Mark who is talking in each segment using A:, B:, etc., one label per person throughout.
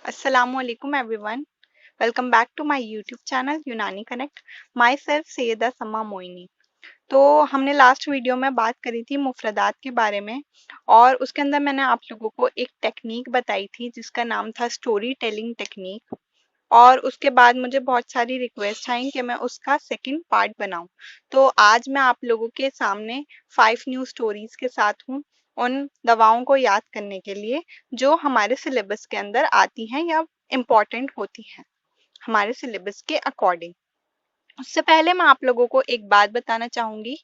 A: Assalamualaikum everyone. Welcome back to my YouTube channel यूनानी connect. My self Syeda समा मोइनी. तो हमने लास्ट वीडियो में बात करी थी मुफरदात के बारे में और उसके अंदर मैंने आप लोगों को एक टेक्निक बताई थी जिसका नाम था स्टोरी टेलिंग टेक्निक. और उसके बाद मुझे बहुत सारी रिक्वेस्ट आई कि मैं उसका सेकंड पार्ट बनाऊं. तो आज मैं आप लोगों के सामने 5 न्यू स्टोरीज के साथ हूं उन दवाओं को याद करने के लिए जो हमारे सिलेबस के अंदर आती हैं या इम्पोर्टेंट होती हैं हमारे सिलेबस के अकॉर्डिंग. उससे पहले मैं आप लोगों को एक बात बताना चाहूंगी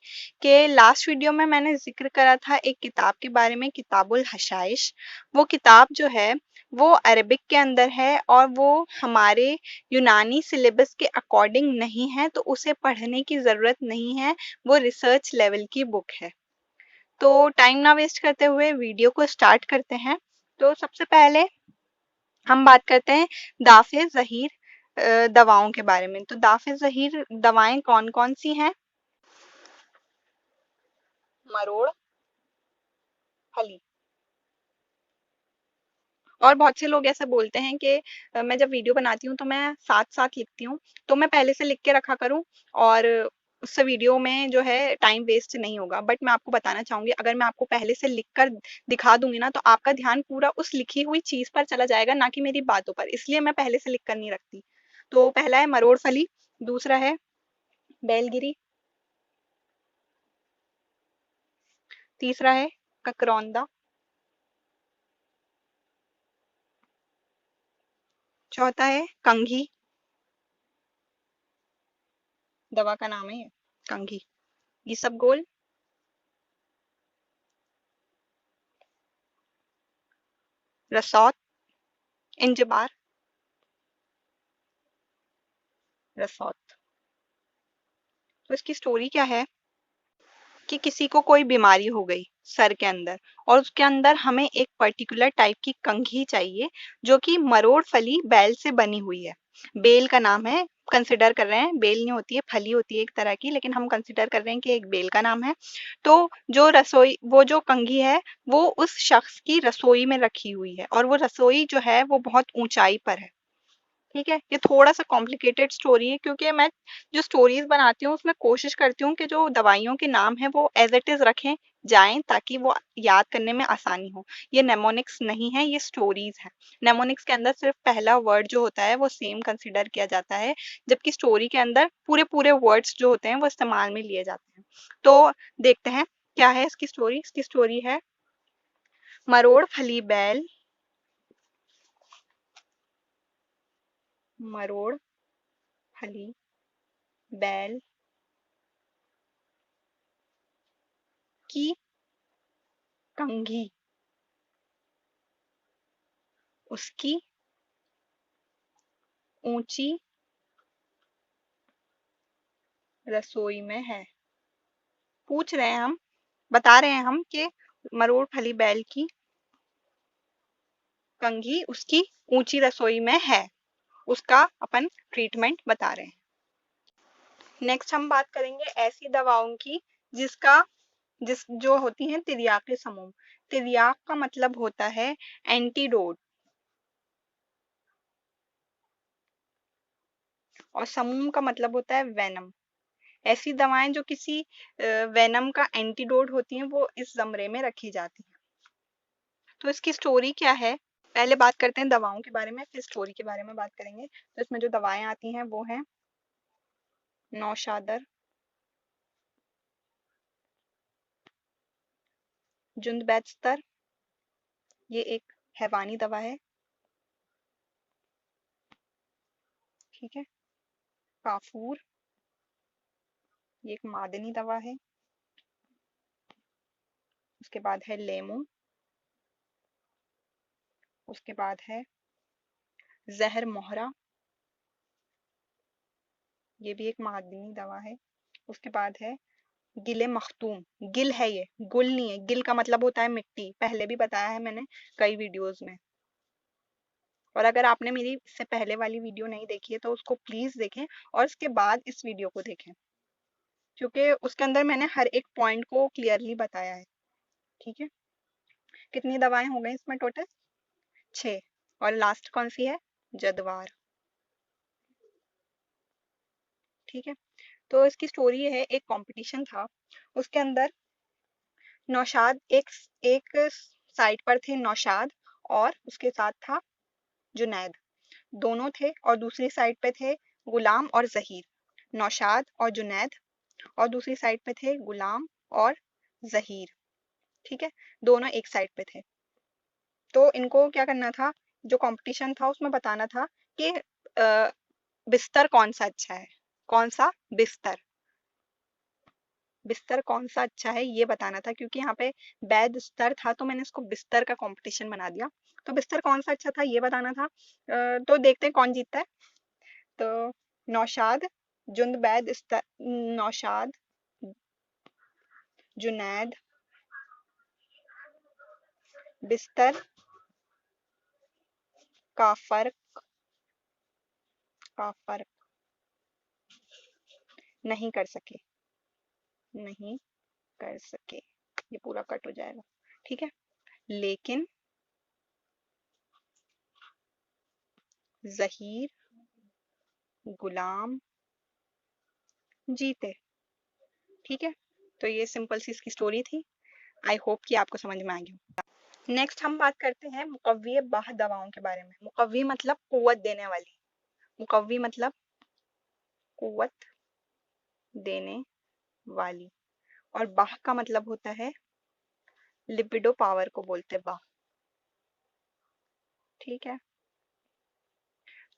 A: कि लास्ट वीडियो में मैंने जिक्र करा था एक किताब के बारे में, किताबुल हशाइश. वो किताब जो है वो अरबिक के अंदर है और वो हमारे यूनानी सिलेबस के अकॉर्डिंग नहीं है, तो उसे पढ़ने की ज़रूरत नहीं है. वो रिसर्च लेवल की बुक है. तो टाइम ना वेस्ट करते हुए वीडियो को स्टार्ट करते हैं. तो सबसे पहले हम बात करते हैं दाफे ज़हीर दवाओं के बारे में. तो दाफे ज़हीर दवाएं कौन कौन सी हैं? मरोड़, फली. और बहुत से लोग ऐसा बोलते हैं कि मैं जब वीडियो बनाती हूँ तो मैं साथ साथ लिखती हूँ, तो मैं पहले से लिख के रखा करूँ और उससे वीडियो में जो है टाइम वेस्ट नहीं होगा. बट मैं आपको बताना चाहूंगी, अगर मैं आपको पहले से लिख कर दिखा दूंगी ना तो आपका ध्यान पूरा उस लिखी हुई चीज पर चला जाएगा, ना कि मेरी बातों पर. इसलिए मैं पहले से लिख कर नहीं रखती. तो पहला है मरोड़ फली, दूसरा है बेलगिरी, तीसरा है ककरौंदा, चौथा है कंघी. दवा का नाम है ये, कंघी. इसबगोल, रसौत, इंजबार, रसौत. तो इसकी स्टोरी क्या है कि किसी को कोई बीमारी हो गई सर के अंदर और उसके अंदर हमें एक पर्टिकुलर टाइप की कंघी चाहिए जो कि मरोड़ फली बैल से बनी हुई है. बेल का नाम है, कंसिडर कर रहे हैं. बेल नहीं होती है, फली होती है एक तरह की, लेकिन हम कंसिडर कर रहे हैं कि एक बेल का नाम है. तो जो रसोई, वो जो कंघी है वो उस शख्स की रसोई में रखी हुई है और वो रसोई जो है वो बहुत ऊंचाई पर है. ठीक है, ये थोड़ा सा कॉम्प्लिकेटेड स्टोरी है क्योंकि मैं जो स्टोरीज बनाती हूँ उसमें कोशिश करती हूँ कि जो दवाइयों के नाम है वो एज इट इज रखें जाएं ताकि वो याद करने में आसानी हो. ये नेमोनिक्स नहीं है, ये स्टोरीज है. नेमोनिक्स के अंदर सिर्फ पहला वर्ड जो होता है वो सेम कंसिडर किया जाता है, जबकि स्टोरी के अंदर पूरे पूरे वर्ड्स जो होते हैं वो इस्तेमाल में लिए जाते हैं. तो देखते हैं क्या है इसकी स्टोरी. इसकी स्टोरी है मरोड़ फली बैल, मरोड़ फली बैल की कंघी उसकी ऊंची रसोई में है. पूछ रहे हैं हम, बता रहे हैं हम कि मरोड़ फली बैल की कंघी उसकी ऊंची रसोई में है. उसका अपन ट्रीटमेंट बता रहे हैं. नेक्स्ट हम बात करेंगे ऐसी दवाओं की जिसका जिस जो होती हैं तिर्याके समूह. तिर्याक का मतलब होता है एंटीडोट और समूह का मतलब होता है वेनम. ऐसी दवाएं जो किसी वेनम का एंटीडोट होती हैं वो इस जमरे में रखी जाती हैं. तो इसकी स्टोरी क्या है, पहले बात करते हैं दवाओं के बारे में, फिर स्टोरी के बारे में बात करेंगे. तो इसमें जो दवाएं आती हैं वो हैं नौशादर, जुंदबैस्तर, ये एक हैवानी दवा है. ठीक है. काफूर, ये एक मादनी दवा है. उसके बाद है लेमू. उसके बाद है जहर मोहरा, ये भी एक मादनी दवा है. उसके बाद है गिले मखतूम. गिल है ये, गुल नहीं है. गिल का मतलब होता है मिट्टी, पहले भी बताया है मैंने कई वीडियोस में. और अगर आपने मेरी इससे पहले वाली वीडियो नहीं देखी है तो उसको प्लीज देखें और इसके बाद इस वीडियो को देखें क्योंकि उसके अंदर मैंने हर एक पॉइंट को क्लियरली बताया है. ठीक है. कितनी दवाएं हो गई इसमें टोटल? 6. और लास्ट कौन सी है? जदवार। ठीक है, तो इसकी स्टोरी है, एक कंपटीशन था, उसके अंदर नौशाद एक एक साइड पर थे, नौशाद और उसके साथ था जुनैद, दोनों थे, और दूसरी साइड पे थे गुलाम और जहीर। नौशाद और जुनैद, और दूसरी साइड पे थे गुलाम और जहीर। ठीक है, दोनों एक साइड पे थे। तो इनको क्या करना था, जो कंपटीशन था उसमें बताना था कि बिस्तर कौन सा अच्छा है, कौन सा बिस्तर, बिस्तर कौन सा अच्छा है ये बताना था, क्योंकि यहाँ पे बैद स्तर था तो मैंने इसको बिस्तर का कंपटीशन बना दिया। तो बिस्तर कौन सा अच्छा था ये बताना था। तो देखते हैं कौन जीतता है। तो नौशाद, जुंद बैद नौशाद, जुनैद, बिस्तर का फर्क, का फर्क नहीं कर सके, नहीं कर सके, ये पूरा कट हो जाएगा। ठीक है, लेकिन जहीर, गुलाम जीते। ठीक है, तो ये सिंपल सी इसकी स्टोरी थी। आई होप कि आपको समझ में आ गई। नेक्स्ट हम बात करते हैं मुकव्वी बाह दवाओं के बारे में। मुकव्वी मतलब कुव्वत देने वाली, मुकव्वी मतलब कुव्वत देने वाली, और बाह का मतलब होता है लिबिडो पावर को बोलते बाह। ठीक है,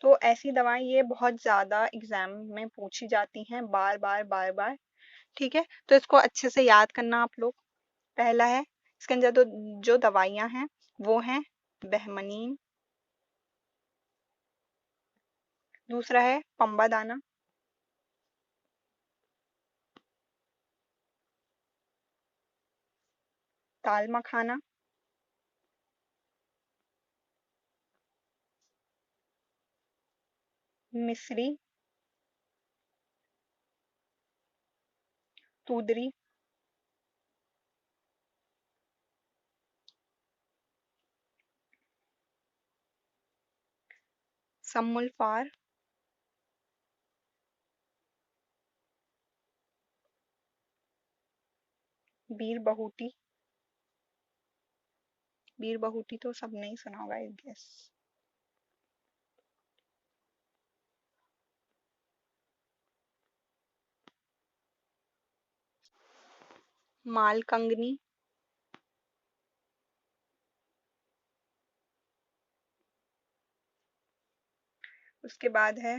A: तो ऐसी दवाएं ये बहुत ज्यादा एग्जाम में पूछी जाती हैं, बार बार बार बार। ठीक है, तो इसको अच्छे से याद करना आप लोग। पहला है, इसके अंदर तो जो दवाइयां हैं वो हैं बेहमनीन, दूसरा है पंबा दाना, ताल मखाना, मिश्री, तूदरी, सम्मुलफार, बीर बहूटी, बीर बहूटी तो सबने ही सुना होगा आई गेस, मालकंगनी, उसके बाद है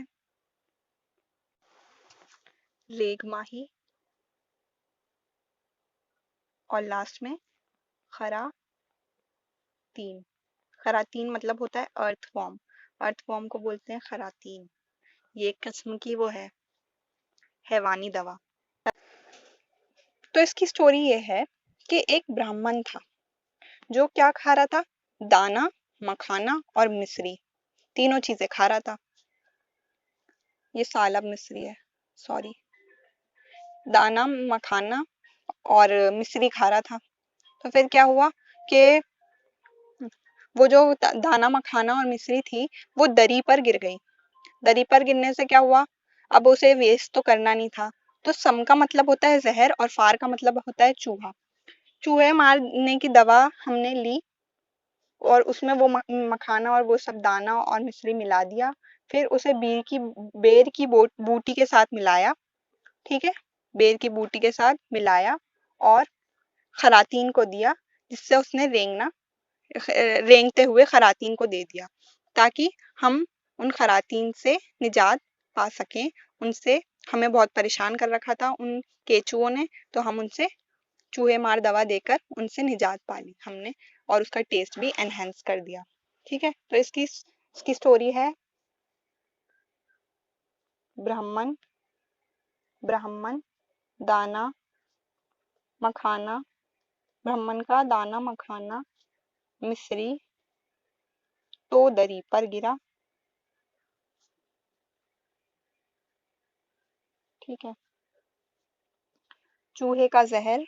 A: रेगमाही, और लास्ट में खरातीन। खरातीन मतलब होता है अर्थवॉर्म, अर्थवॉर्म को बोलते हैं खरातीन। ये एक किस्म की वो है हैवानी दवा। तो इसकी स्टोरी ये है कि एक ब्राह्मण था जो क्या खा रहा था, दाना, मखाना और मिश्री, तीनों चीजें खा रहा था। ये सालब मिश्री है, सॉरी, दाना, मखाना और मिश्री खा रहा था। तो फिर क्या हुआ कि वो जो दाना, मखाना और मिश्री थी वो दरी पर गिर गई। दरी पर गिरने से क्या हुआ, अब उसे वेस्ट तो करना नहीं था। तो सम का मतलब होता है जहर और फार का मतलब होता है चूहा। चूहे मारने की दवा हमने ली और उसमें वो मखाना और वो सब दाना और मिश्री मिला दिया, फिर उसे बेर की बूटी के साथ मिलाया। ठीक है, बेर की बूटी के साथ मिलाया और खरातीन को दिया, जिससे उसने रेंगते हुए खरातीन को दे दिया, ताकि हम उन खरातीन से निजात पा सकें। उनसे हमें बहुत परेशान कर रखा था उन केचुओं ने, तो हम उनसे चूहे मार दवा देकर उनसे निजात पा ली हमने, और उसका टेस्ट भी एनहेंस कर दिया। ठीक है, तो इसकी स्टोरी है ब्राह्मण, ब्राह्मण दाना मखाना, ब्राह्मण का दाना मखाना मिश्री तो दरी पर गिरा। ठीक है, चूहे का जहर,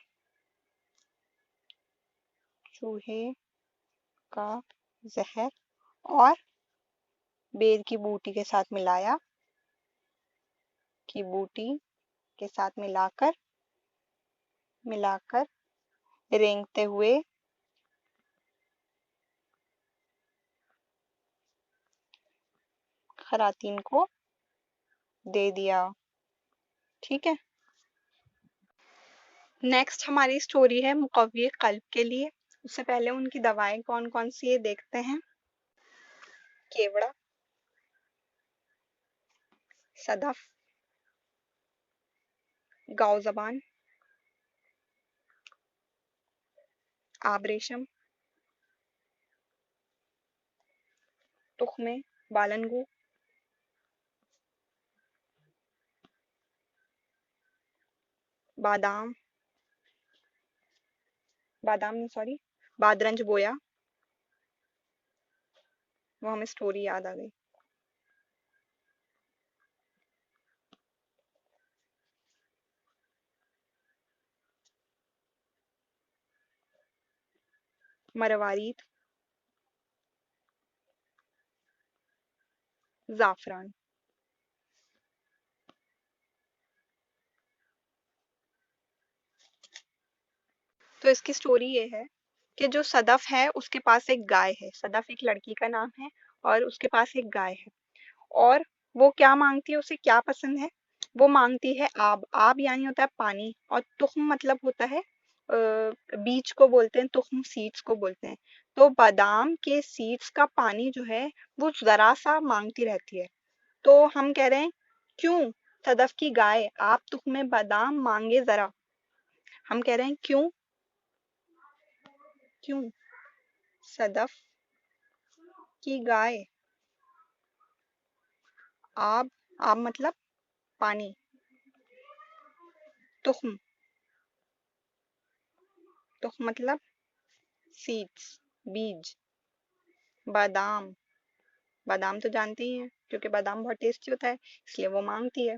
A: चूहे का जहर और बेर की बूटी के साथ मिलाया, की बूटी के साथ मिलाकर मिलाकर रेंगते हुए खरातीन को दे दिया। ठीक है। नेक्स्ट हमारी स्टोरी है मुकव्वी कल्ब के लिए। उससे पहले उनकी दवाएं कौन कौन सी है देखते हैं। केवड़ा, सदफ, गाव जबान, आबरेशम, तुख्मे बालनगु, बादाम बादाम नहीं सॉरी बादरंज बोया। वो हमें स्टोरी याद आ गई। मरवारीत, जाफरान। तो इसकी स्टोरी ये है कि जो सदफ है उसके पास एक गाय है। सदफ एक लड़की का नाम है और उसके पास एक गाय है। और वो क्या मांगती है, उसे क्या पसंद है, वो मांगती है आब। आब यानी होता है पानी, और तुख्म मतलब होता है बीज को बोलते हैं, तुख्म सीड्स को बोलते हैं। तो बादाम के सीड्स का पानी जो है वो जरा सा मांगती रहती है। तो हम कह रहे हैं क्यों सदफ की गाय आप तुख्मे बादाम मांगे जरा। हम कह रहे हैं क्यों क्यों सदफ की गाय आब, आब मतलब पानी, तुख्म, तुख्म मतलब सीड्स बीज, बादाम, बादाम तो जानते ही हैं क्योंकि बादाम बहुत टेस्टी होता है इसलिए वो मांगती है।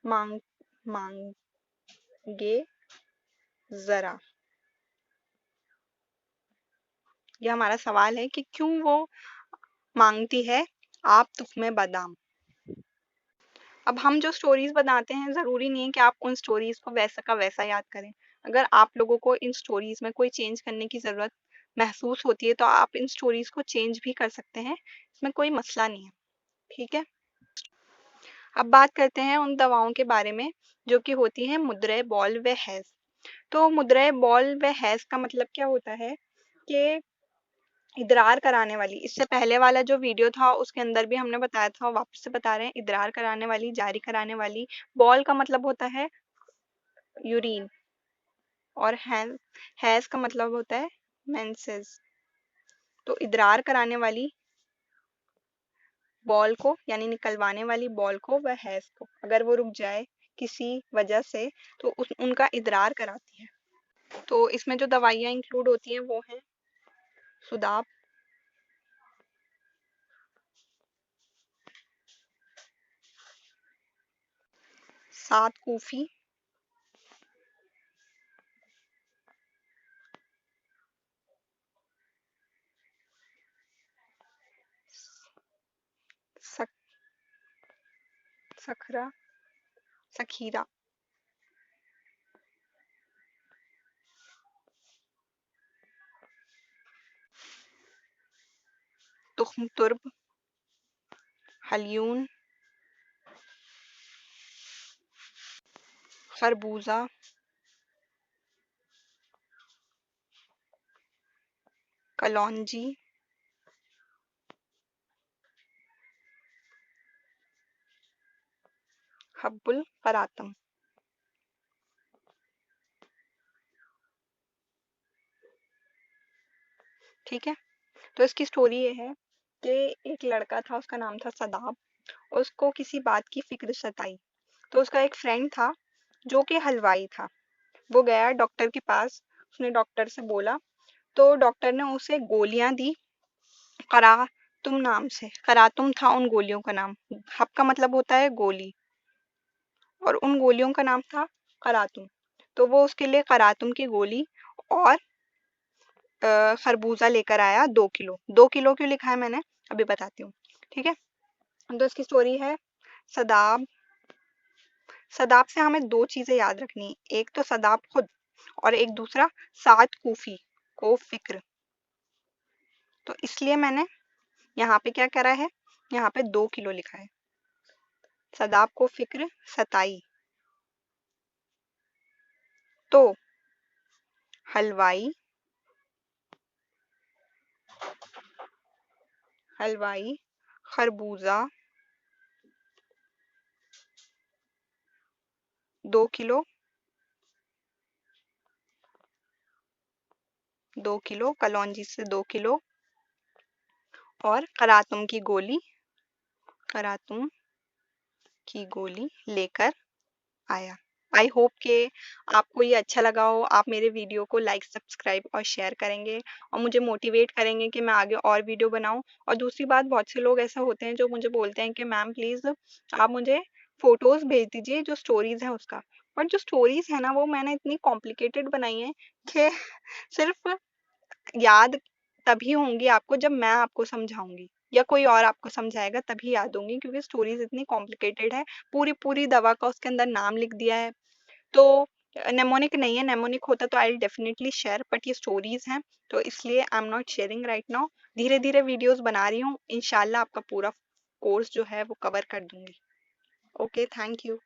A: मांग मांगे जरा, ये हमारा सवाल है कि क्यों वो मांगती है आप तुख्मे बादाम। अब हम जो स्टोरीज बनाते हैं जरूरी नहीं है कि आप उन स्टोरीज को वैसा का वैसा याद करें। अगर आप लोगों को इन स्टोरीज में कोई चेंज करने की जरूरत महसूस होती है तो आप इन स्टोरीज को चेंज भी कर सकते हैं, इसमें कोई मसला नहीं है। ठीक है। अब बात करते हैं उन दवाओं के बारे में जो कि होती हैं मुद्रे बॉल व हैज। तो मुद्रे बॉल व हैज का मतलब क्या होता है कि इदरार कराने वाली। इससे पहले वाला जो वीडियो था उसके अंदर भी हमने बताया था, वापस से बता रहे हैं, इदरार कराने वाली, जारी कराने वाली। बॉल का मतलब होता है यूरिन, और हैज का मतलब होता है मेंसेस। तो इदरार कराने वाली बॉल को यानी निकलवाने वाली बॉल को व हैज को अगर वो रुक जाए किसी वजह से तो उनका इदरार कराती है। तो इसमें जो दवाइयाँ इंक्लूड होती हैं वो हैं सुदाब, सात कूफी, सख, सखरा सखीरा, तुख्म तुर्ब, हल्यून, खरबूजा, कलौंजी, हब्बुल करातम। ठीक है। तो इसकी स्टोरी ये है कि एक लड़का था, उसका नाम था सदाब। उसको किसी बात की फिक्र सताई। तो उसका एक फ्रेंड था जो कि हलवाई था। वो गया डॉक्टर के पास, उसने डॉक्टर से बोला, तो डॉक्टर ने उसे गोलियां दी करातुम नाम से। करातुम था उन गोलियों का नाम। हब का मतलब होता है गोली, और उन गोलियों का नाम था करातुम। तो वो उसके लिए करातुम की गोली और खरबूजा लेकर आया 2 किलो। 2 किलो क्यों लिखा है मैंने अभी बताती हूँ। ठीक है। तो इसकी स्टोरी है सदाब। सदाब से हमें दो चीजें याद रखनी, एक तो सदाब खुद और एक दूसरा साद कूफी को फिक्र। तो इसलिए मैंने यहाँ पे क्या करा है, यहाँ पे 2 किलो लिखा है। सदाब को फिक्र सताई तो हलवाई हलवाई खरबूजा 2 किलो 2 किलो कलौंजी से 2 किलो और करातुम की गोली लेकर आया। आई होप कि आपको ये अच्छा लगा हो, आप मेरे वीडियो को लाइक सब्सक्राइब और शेयर करेंगे और मुझे मोटिवेट करेंगे कि मैं आगे और वीडियो बनाऊं। और दूसरी बात, बहुत से लोग ऐसा होते हैं जो मुझे बोलते हैं कि मैम प्लीज़ आप मुझे फोटोज़ भेज दीजिए जो स्टोरीज़ हैं उसका। बट जो स्टोरीज़ है ना वो मैंने इतनी कॉम्प्लिकेटेड बनाई हैं कि सिर्फ याद तभी होंगी आपको जब मैं आपको समझाऊंगी या कोई और आपको समझाएगा तभी याद होंगी, क्योंकि स्टोरीज इतनी कॉम्प्लिकेटेड है। पूरी पूरी दवा का उसके अंदर नाम लिख दिया है। तो नेमोनिक नहीं है, नेमोनिक होता तो आई डेफिनेटली शेयर, बट ये स्टोरीज हैं तो इसलिए I am not sharing right now. धीरे धीरे वीडियोस बना रही हूँ, इंशाल्लाह आपका पूरा कोर्स जो है वो कवर कर दूंगी। Okay, thank you.